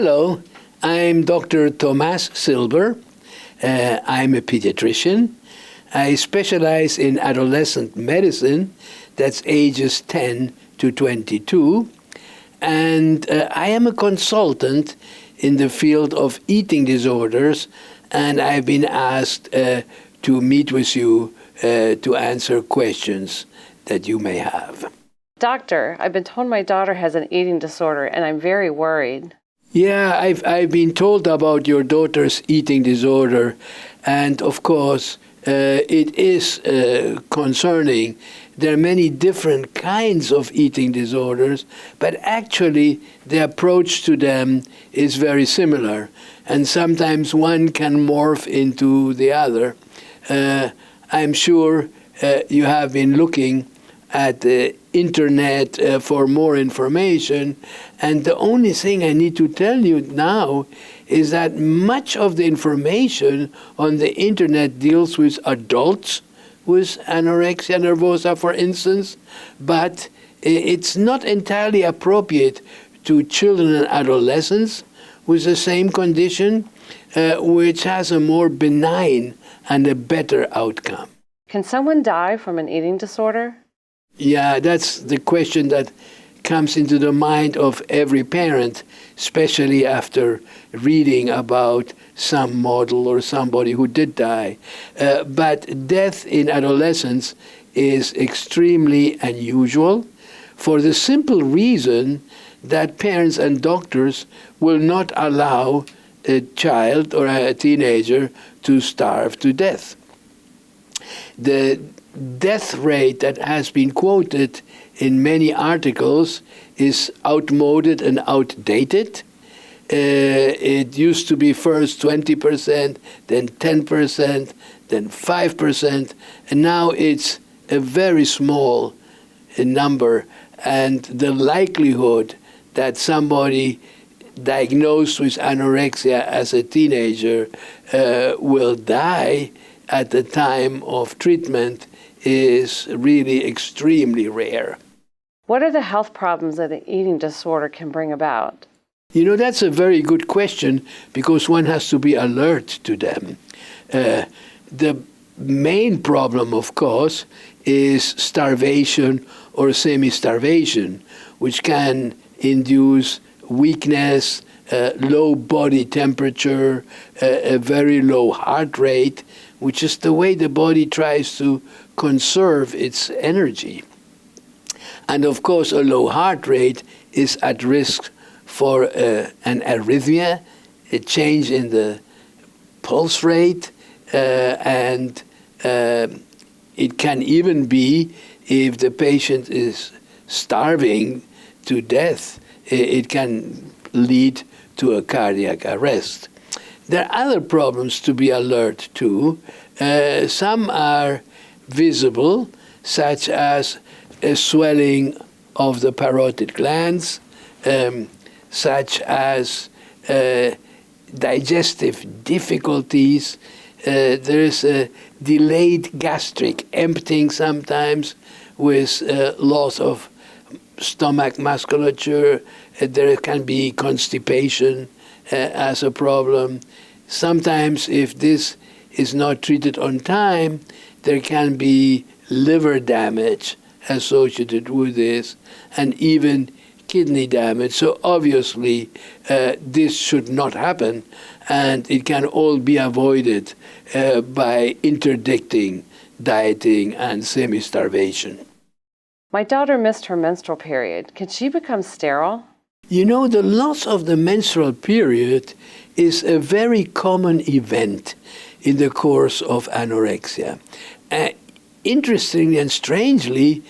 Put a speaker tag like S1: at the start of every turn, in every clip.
S1: Hello, I'm Dr. Thomas Silber. I'm a pediatrician. I specialize in adolescent medicine, that's ages 10 to 22, and I am a consultant in the field of eating disorders, and I've been asked to meet with you to answer questions that you may have.
S2: Doctor, I've been told my daughter has an eating disorder, and I'm very worried.
S1: Yeah, I've been told about your daughter's eating disorder, and of course, it is concerning. There are many different kinds of eating disorders, but actually the approach to them is very similar, and sometimes one can morph into the other. I'm sure you have been looking at the internet for more information, and the only thing I need to tell you now is that much of the information on the internet deals with adults with anorexia nervosa, for instance, but it's not entirely appropriate to children and adolescents with the same condition, which has a more benign and a better outcome.
S2: Can someone die from an eating disorder?
S1: Yeah, that's the question that comes into the mind of every parent, especially after reading about some model or somebody who did die. But death in adolescence is extremely unusual for the simple reason that parents and doctors will not allow a child or a teenager to starve to death. The death rate that has been quoted in many articles is outmoded and outdated. It used to be first 20%, then 10%, then 5%, and now it's a very small number. And the likelihood that somebody diagnosed with anorexia as a teenager will die at the time of treatment is really extremely rare.
S2: What are the health problems that an eating disorder can bring about?
S1: You know, that's a very good question because one has to be alert to them. The main problem, of course, is starvation or semi-starvation, which can induce weakness, low body temperature, a very low heart rate, which is the way the body tries to conserve its energy. And of course, a low heart rate is at risk for an arrhythmia, a change in the pulse rate, and it can even be, if the patient is starving to death, it can lead to a cardiac arrest. There are other problems to be alert to. Some are visible, such as a swelling of the parotid glands, such as digestive difficulties. There is a delayed gastric emptying sometimes with loss of stomach musculature. There can be constipation as a problem. Sometimes, if this is not treated on time, there can be liver damage associated with this, and even kidney damage. So obviously, this should not happen, and it can all be avoided by interdicting, dieting, and semi-starvation.
S2: My daughter missed her menstrual period. Can she become sterile?
S1: You know, the loss of the menstrual period is a very common event in the course of anorexia. Interestingly and strangely,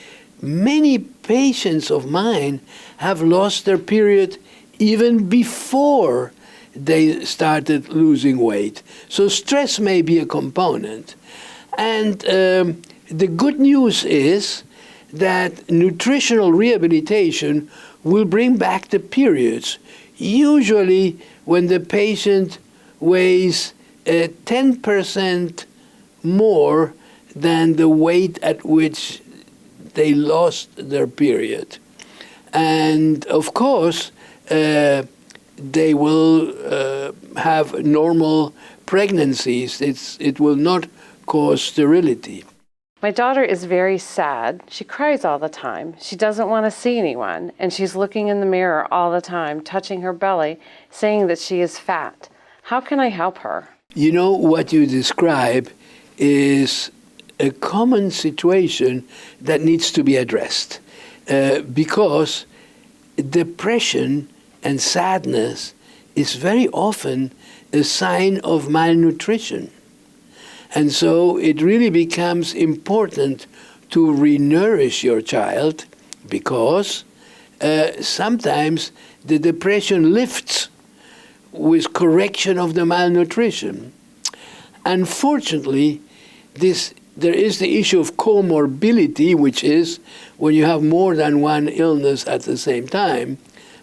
S1: many patients of mine have lost their period even before they started losing weight. So stress may be a component. And the good news is that nutritional rehabilitation will bring back the periods, usually when the patient weighs 10% more than the weight at which they lost their period. And of course, they will have normal pregnancies. It will not cause sterility.
S2: My daughter is very sad. She cries all the time. She doesn't want to see anyone, and she's looking in the mirror all the time, touching her belly, saying that she is fat. How can I help her?
S1: You know, what you describe is a common situation that needs to be addressed because depression and sadness is very often a sign of malnutrition. And so it really becomes important to renourish your child because sometimes the depression lifts with correction of the malnutrition. Unfortunately, there is the issue of comorbidity, which is when you have more than one illness at the same time.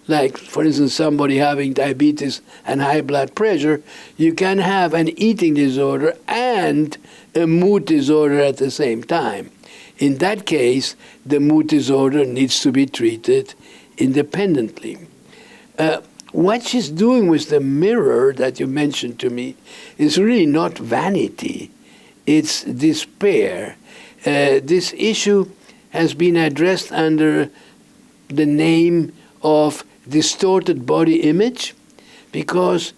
S1: Like, for instance, somebody having diabetes and high blood pressure, you can have an eating disorder and a mood disorder at the same time. In that case, the mood disorder needs to be treated independently. What she's doing with the mirror that you mentioned to me is really not vanity. It's despair. This issue has been addressed under the name of distorted body image, because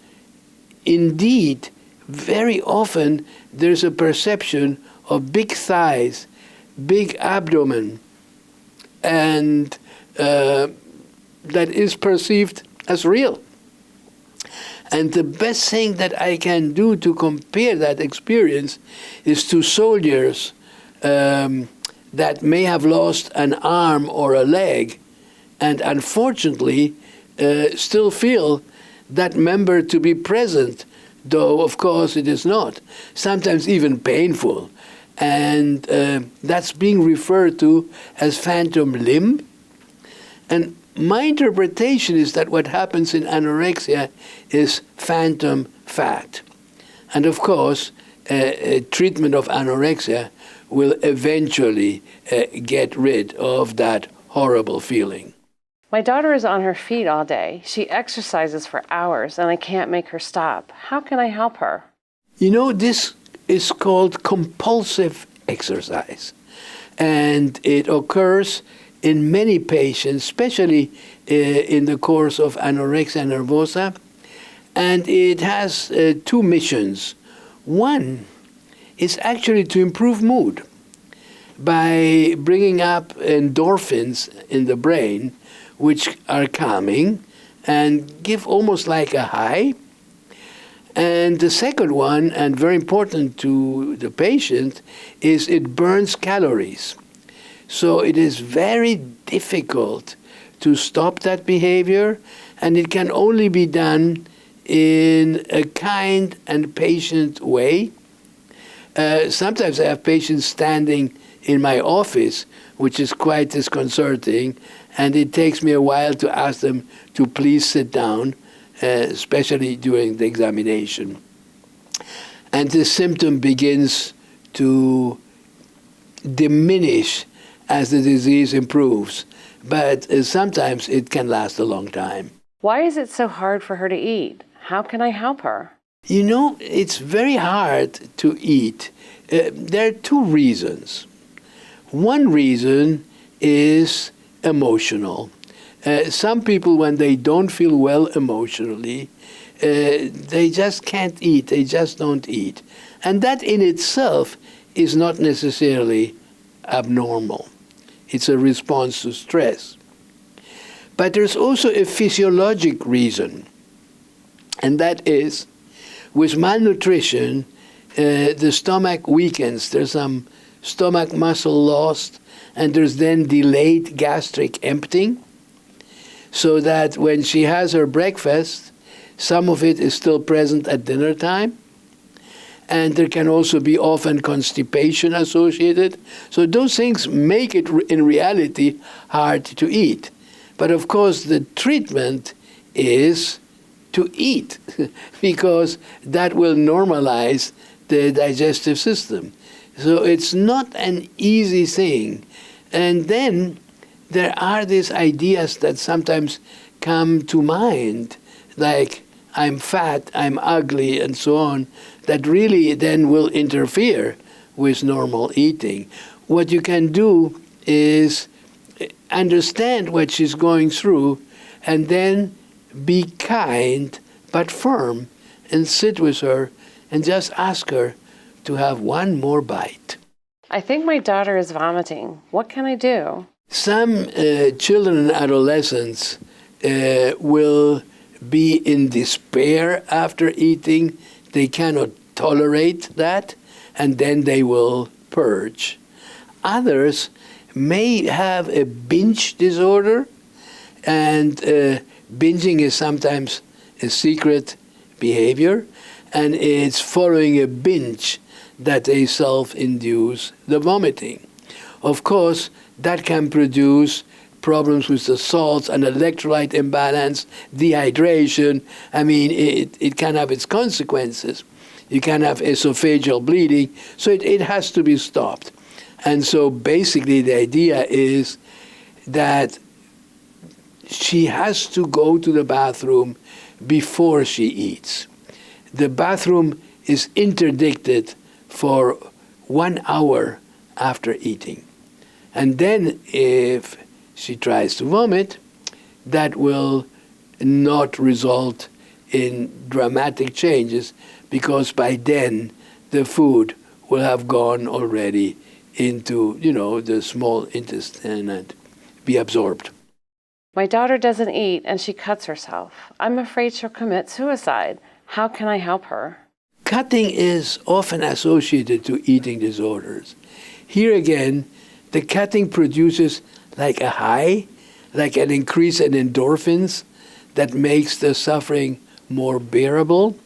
S1: indeed, very often there's a perception of big thighs, big abdomen, and that is perceived as real. And the best thing that I can do to compare that experience is to soldiers that may have lost an arm or a leg, and unfortunately still feel that member to be present, though of course it is not. Sometimes even painful. And that's being referred to as phantom limb. And my interpretation is that what happens in anorexia is phantom fat. And of course, treatment of anorexia will eventually get rid of that horrible feeling.
S2: My daughter is on her feet all day. She exercises for hours, and I can't make her stop. How can I help her?
S1: You know, this is called compulsive exercise. And it occurs in many patients, especially in the course of anorexia nervosa. And it has two missions. One is actually to improve mood by bringing up endorphins in the brain, which are calming and give almost like a high. And the second one, and very important to the patient, is it burns calories. So it is very difficult to stop that behavior, and it can only be done in a kind and patient way. Sometimes I have patients standing in my office, which is quite disconcerting, and it takes me a while to ask them to please sit down, especially during the examination. And the symptom begins to diminish as the disease improves, but sometimes it can last a long time.
S2: Why is it so hard for her to eat? How can I help her?
S1: You know, it's very hard to eat. There are two reasons. One reason is emotional. Some people, when they don't feel well emotionally, they just can't eat. They just don't eat. And that in itself is not necessarily abnormal. It's a response to stress. But there's also a physiologic reason, and that is, with malnutrition, the stomach weakens. There's some stomach muscle lost, and there's then delayed gastric emptying, so that when she has her breakfast, some of it is still present at dinner time. And there can also be often constipation associated. So those things make it, in reality, hard to eat. But of course, the treatment is to eat, because that will normalize the digestive system. So it's not an easy thing. And then there are these ideas that sometimes come to mind like I'm fat, I'm ugly, and so on, that really then will interfere with normal eating. What you can do is understand what she's going through and then be kind but firm and sit with her and just ask her to have one more bite.
S2: I think my daughter is vomiting. What can I do?
S1: Some children and adolescents will be in despair after eating. They cannot tolerate that, and then they will purge. Others may have a binge disorder, and binging is sometimes a secret behavior, and it's following a binge that they self-induce the vomiting. Of course, that can produce problems with the salts and electrolyte imbalance, dehydration. I mean, it can have its consequences. You can have esophageal bleeding, so it has to be stopped. And so basically the idea is that she has to go to the bathroom before she eats. The bathroom is interdicted for 1 hour after eating. And then if she tries to vomit, that will not result in dramatic changes, because by then the food will have gone already into, the small intestine and be absorbed.
S2: My daughter doesn't eat and she cuts herself. I'm afraid she'll commit suicide. How can I help her?
S1: Cutting is often associated to eating disorders. Here again, the cutting produces like a high, like an increase in endorphins that makes the suffering more bearable.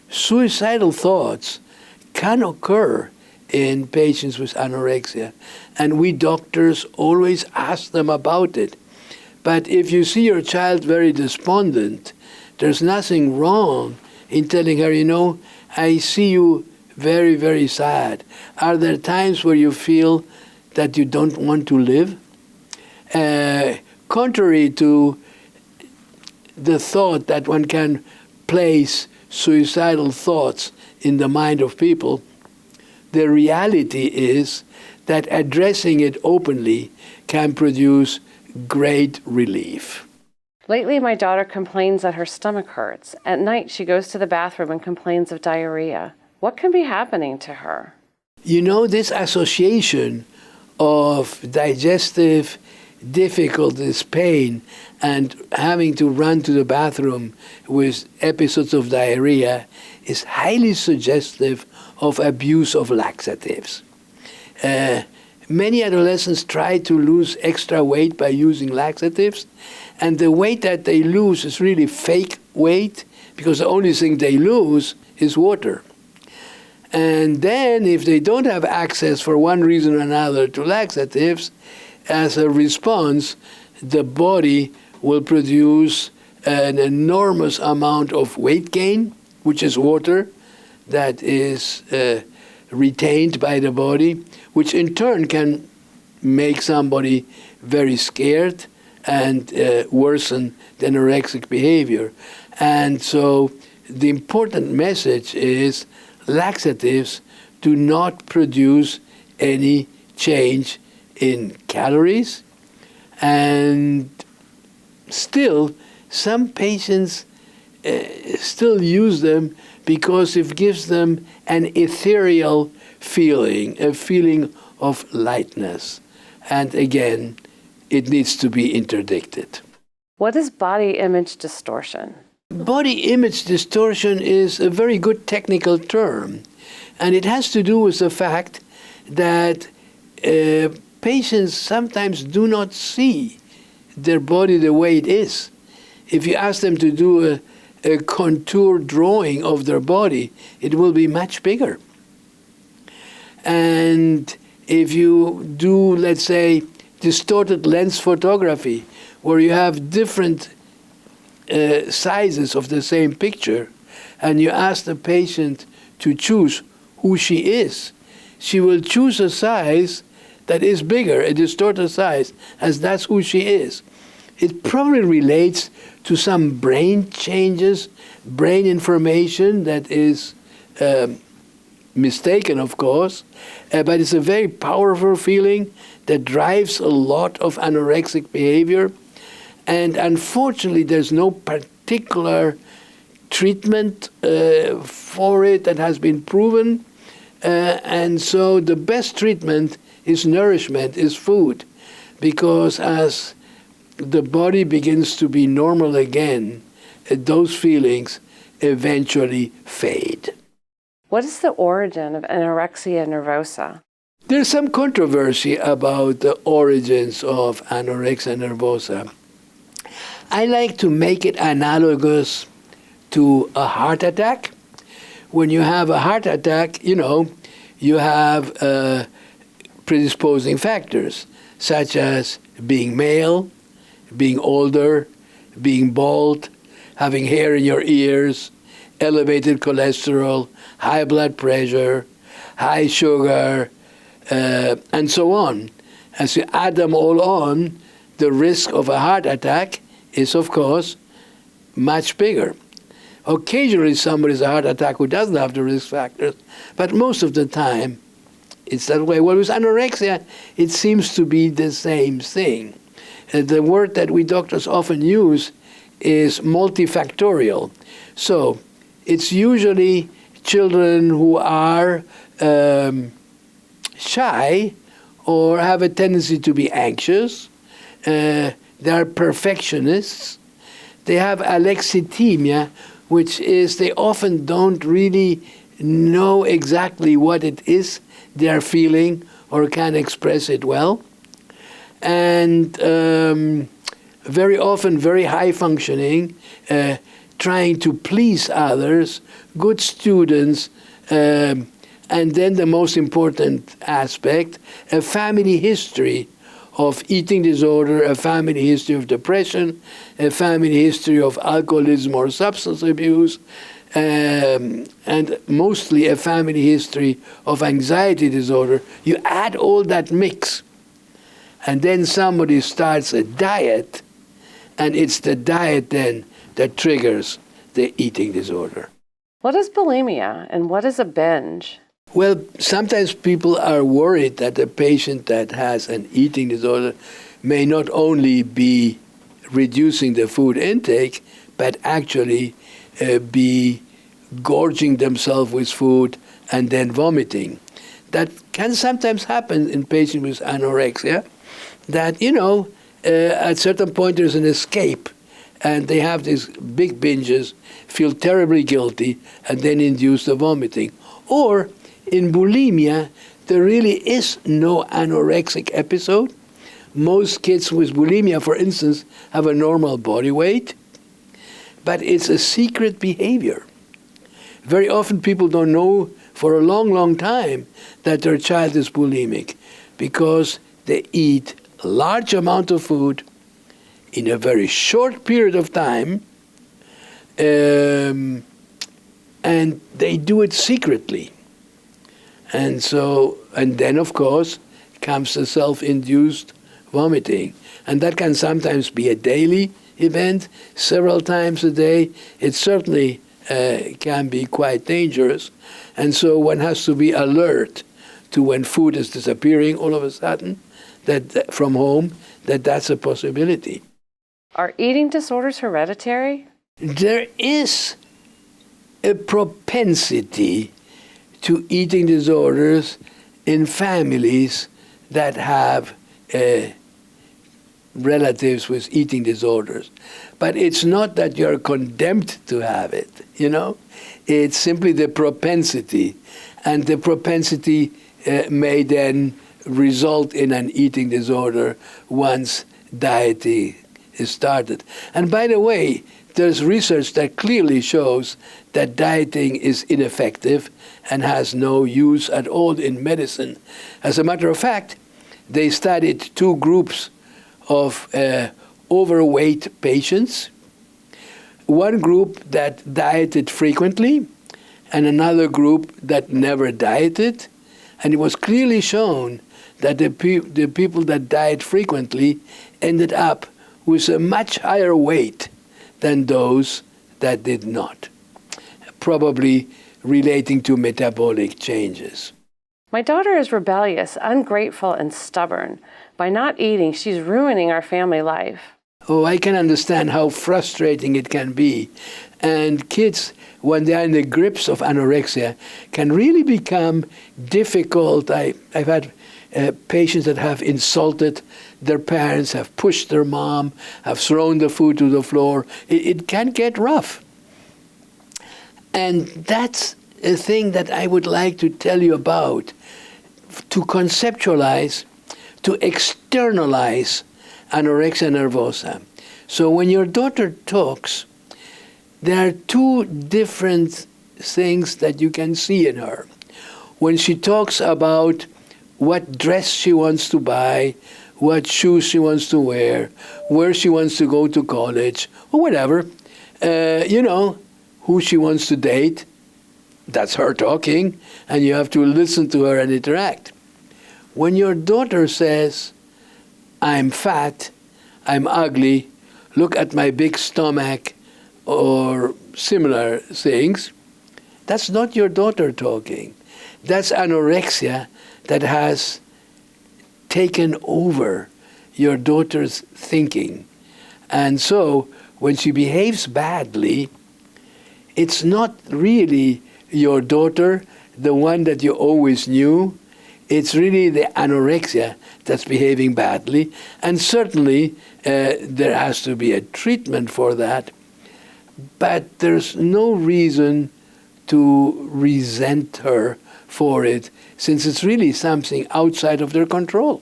S1: Suicidal thoughts can occur in patients with anorexia, and we doctors always ask them about it. But if you see your child very despondent, there's nothing wrong in telling her, I see you very, very sad. Are there times where you feel that you don't want to live? Contrary to the thought that one can place suicidal thoughts in the mind of people, the reality is that addressing it openly can produce great relief.
S2: Lately, my daughter complains that her stomach hurts. At night, she goes to the bathroom and complains of diarrhea. What can be happening to her?
S1: This association of digestive difficulties, pain, and having to run to the bathroom with episodes of diarrhea is highly suggestive of abuse of laxatives. Many adolescents try to lose extra weight by using laxatives, and the weight that they lose is really fake weight, because the only thing they lose is water. And then if they don't have access for one reason or another to laxatives, as a response, the body will produce an enormous amount of weight gain, which is water that is retained by the body, which in turn can make somebody very scared and worsen the anorexic behavior. And so the important message is laxatives do not produce any change in calories, and still some patients still use them because it gives them an ethereal feeling, a feeling of lightness. And again, it needs to be interdicted.
S2: What is body image distortion?
S1: Body image distortion is a very good technical term, and it has to do with the fact that patients sometimes do not see their body the way it is. If you ask them to do a contour drawing of their body, it will be much bigger. And if you do, let's say, distorted lens photography, where you have different sizes of the same picture, and you ask the patient to choose who she is, she will choose a size that is bigger, a distorted size, as that's who she is. it probably relates to some brain changes, brain information that is mistaken, of course, but it's a very powerful feeling that drives a lot of anorexic behavior. And unfortunately, there's no particular treatment for it that has been proven. And so the best treatment is nourishment, is food. Because as the body begins to be normal again, those feelings eventually fade.
S2: What is the origin of anorexia nervosa?
S1: There's some controversy about the origins of anorexia nervosa. I like to make it analogous to a heart attack. When you have a heart attack, you have predisposing factors, such as being male, being older, being bald, having hair in your ears, elevated cholesterol, high blood pressure, high sugar, and so on. As you add them all on, the risk of a heart attack is, of course, much bigger. Occasionally, somebody has a heart attack who doesn't have the risk factors, but most of the time, it's that way. Well, with anorexia, it seems to be the same thing. The word that we doctors often use is multifactorial. So it's usually children who are shy or have a tendency to be anxious. They are perfectionists. They have alexithymia, which is they often don't really know exactly what it is they are feeling or can express it well. And very often very high functioning, trying to please others, good students, and then the most important aspect, a family history of eating disorder, a family history of depression, a family history of alcoholism or substance abuse, and mostly a family history of anxiety disorder. You add all that mix, and then somebody starts a diet, and it's the diet then that triggers the eating disorder.
S2: What is bulimia and what is a binge?
S1: Well, sometimes people are worried that a patient that has an eating disorder may not only be reducing the food intake, but actually be gorging themselves with food and then vomiting. That can sometimes happen in patients with anorexia, that, at certain point there's an escape, and they have these big binges, feel terribly guilty, and then induce the vomiting. Or in bulimia, there really is no anorexic episode. Most kids with bulimia, for instance, have a normal body weight, but it's a secret behavior. Very often people don't know for a long, long time that their child is bulimic because they eat a large amount of food in a very short period of time, and they do it secretly. And then, of course, comes the self-induced vomiting. And that can sometimes be a daily event, several times a day. It certainly can be quite dangerous. And so one has to be alert to when food is disappearing all of a sudden that from home, that's a possibility.
S2: Are eating disorders hereditary?
S1: There is a propensity to eating disorders in families that have relatives with eating disorders. But it's not that you're condemned to have it, It's simply the propensity. And the propensity may then result in an eating disorder once dieting is started. And by the way, there's research that clearly shows that dieting is ineffective and has no use at all in medicine. As a matter of fact, they studied two groups of overweight patients. One group that dieted frequently and another group that never dieted. And it was clearly shown that the people that diet frequently ended up with a much higher weight than those that did not, probably relating to metabolic changes.
S2: My daughter is rebellious, ungrateful, and stubborn. By not eating, she's ruining our family life.
S1: Oh, I can understand how frustrating it can be. And kids, when they are in the grips of anorexia, can really become difficult. I've had patients that have insulted their parents, have pushed their mom, have thrown the food to the floor. It can get rough. And that's a thing that I would like to tell you about, to conceptualize, to externalize anorexia nervosa. So when your daughter talks, there are two different things that you can see in her. When she talks about what dress she wants to buy, what shoes she wants to wear, where she wants to go to college, or whatever, who she wants to date, that's her talking, and you have to listen to her and interact. When your daughter says, I'm fat, I'm ugly, look at my big stomach, or similar things, that's not your daughter talking. That's anorexia that has taken over your daughter's thinking. And so when she behaves badly, it's not really your daughter, the one that you always knew. It's really the anorexia that's behaving badly. And certainly there has to be a treatment for that. But there's no reason to resent her for it, since it's really something outside of their control.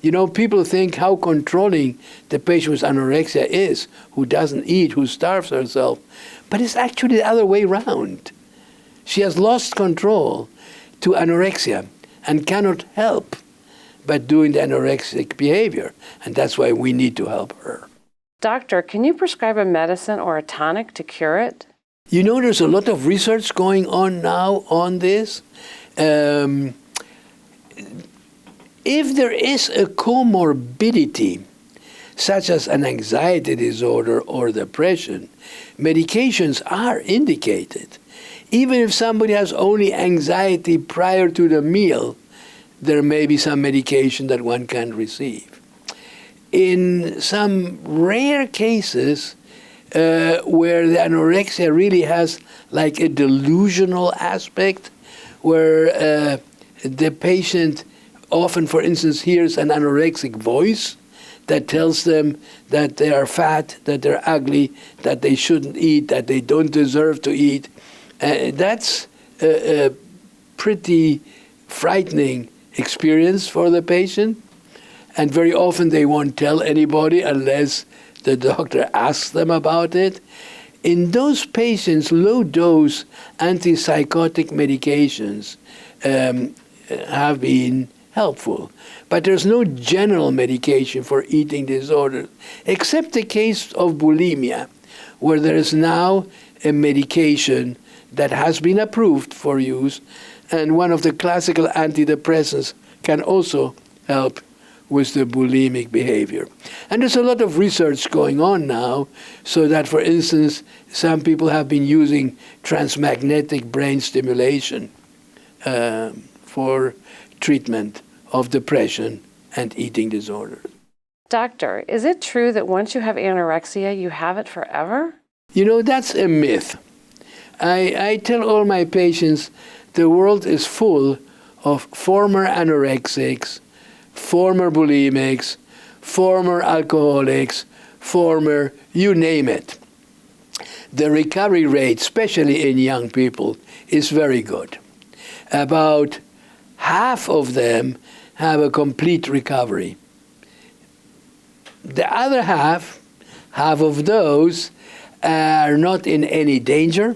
S1: You know, people think how controlling the patient with anorexia is, who doesn't eat, who starves herself. But it's actually the other way around. She has lost control to anorexia and cannot help but doing the anorexic behavior. And that's why we need to help her.
S2: Doctor, can you prescribe a medicine or a tonic to cure it?
S1: You know, there's a lot of research going on now on this. If there is a comorbidity, such as an anxiety disorder or depression, medications are indicated. Even if somebody has only anxiety prior to the meal, there may be some medication that one can receive. In some rare cases where the anorexia really has like a delusional aspect, where the patient often, for instance, hears an anorexic voice that tells them that they are fat, that they're ugly, that they shouldn't eat, that they don't deserve to eat. That's a pretty frightening experience for the patient. And very often they won't tell anybody unless the doctor asks them about it. In those patients, low-dose antipsychotic medications have been helpful. But there's no general medication for eating disorders, except the case of bulimia, where there is now a medication that has been approved for use, and one of the classical antidepressants can also help with the bulimic behavior. And there's a lot of research going on now, so that, for instance, some people have been using transmagnetic brain stimulation for treatment of depression and eating disorders.
S2: Doctor, is it true that once you have anorexia, you have it forever?
S1: You know, that's a myth. I tell all my patients the world is full of former anorexics, former bulimics, former alcoholics, former you name it. The recovery rate, especially in young people, is very good. About half of them have a complete recovery. The other half of those are not in any danger,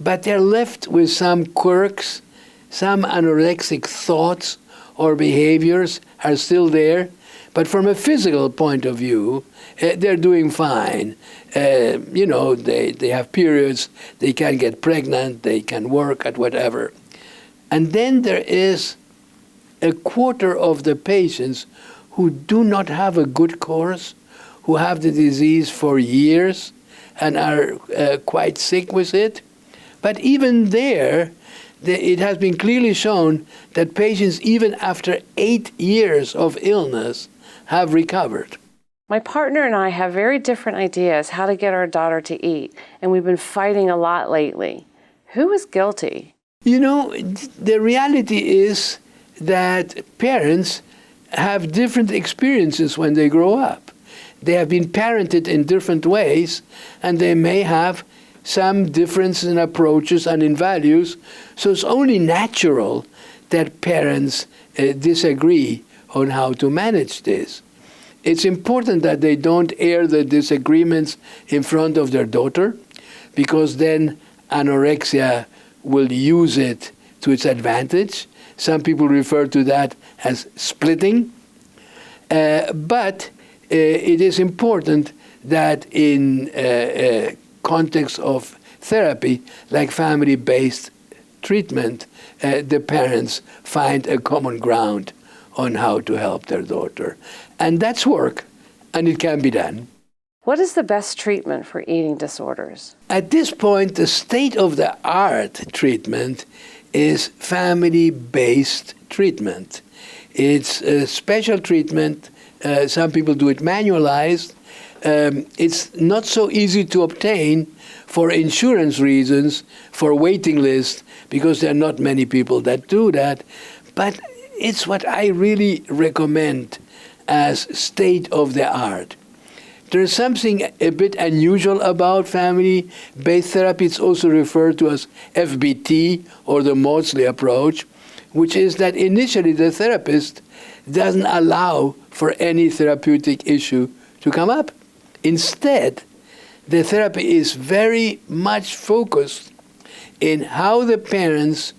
S1: but they're left with some quirks, some anorexic thoughts or behaviors are still there, but from a physical point of view, they're doing fine. They have periods, they can get pregnant, they can work at whatever. And then there is a quarter of the patients who do not have a good course, who have the disease for years and are quite sick with it. But even there, it has been clearly shown that patients, even after 8 years of illness, have recovered.
S2: My partner and I have very different ideas how to get our daughter to eat, and we've been fighting a lot lately. Who is guilty?
S1: You know, the reality is that parents have different experiences when they grow up. They have been parented in different ways, and they may have some difference in approaches and in values. So it's only natural that parents disagree on how to manage this. It's important that they don't air the disagreements in front of their daughter, because then anorexia will use it to its advantage. Some people refer to that as splitting. But it is important that in context of therapy, like family-based treatment, the parents find a common ground on how to help their daughter. And that's work, and it can be done.
S2: What is the best treatment for eating disorders?
S1: At this point, the state-of-the-art treatment is family-based treatment. It's a special treatment. Some people do it manualized. It's not so easy to obtain for insurance reasons, for waiting lists, because there are not many people that do that. But it's what I really recommend as state-of-the-art. There's something a bit unusual about family-based therapy. It's also referred to as FBT, or the Maudsley approach, which is that initially the therapist doesn't allow for any therapeutic issue to come up. Instead, the therapy is very much focused in how the parents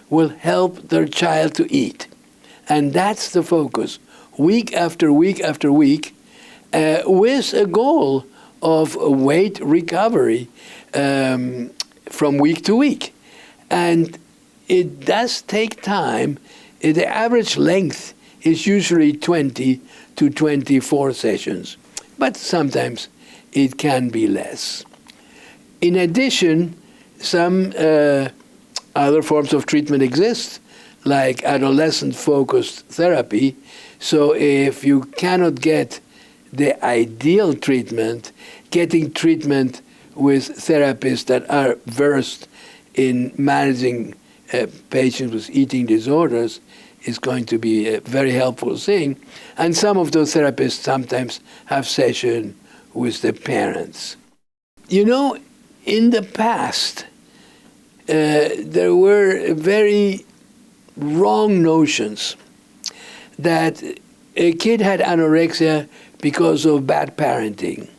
S1: will help their child to eat. And that's the focus, week after week after week, with a goal of weight recovery from week to week. And it does take time. The average length is usually 20 to 24 sessions, but sometimes it can be less. In addition, some other forms of treatment exist, like adolescent-focused therapy. So if you cannot get the ideal treatment, getting treatment with therapists that are versed in managing patients with eating disorders is going to be a very helpful thing. And some of those therapists sometimes have sessions with the parents. You know, in the past, there were very wrong notions that a kid had anorexia because of bad parenting,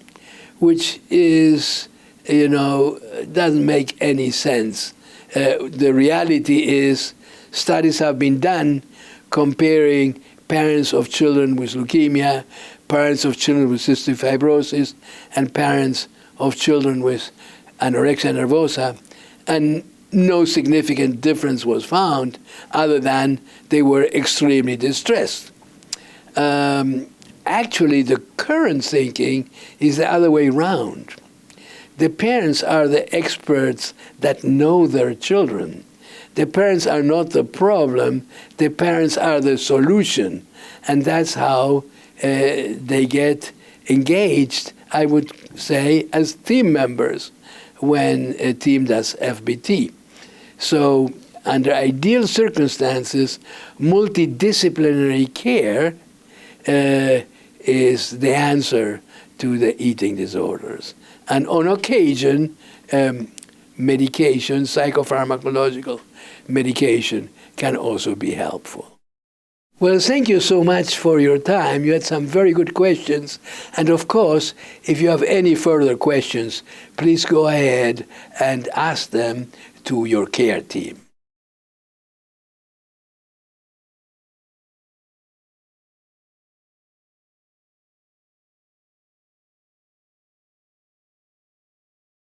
S1: which is, doesn't make any sense. The reality is studies have been done comparing parents of children with leukemia, parents of children with cystic fibrosis, and parents of children with anorexia nervosa, and no significant difference was found other than they were extremely distressed. Actually, the current thinking is the other way around. The parents are the experts that know their children. The parents are not the problem. The parents are the solution. And that's how they get engaged, I would say, as team members when a team does FBT. So under ideal circumstances, multidisciplinary care is the answer to the eating disorders. And on occasion, medication, psychopharmacological medication can also be helpful. Well, thank you so much for your time. You had some very good questions. And of course, if you have any further questions, please go ahead and ask them to your care team.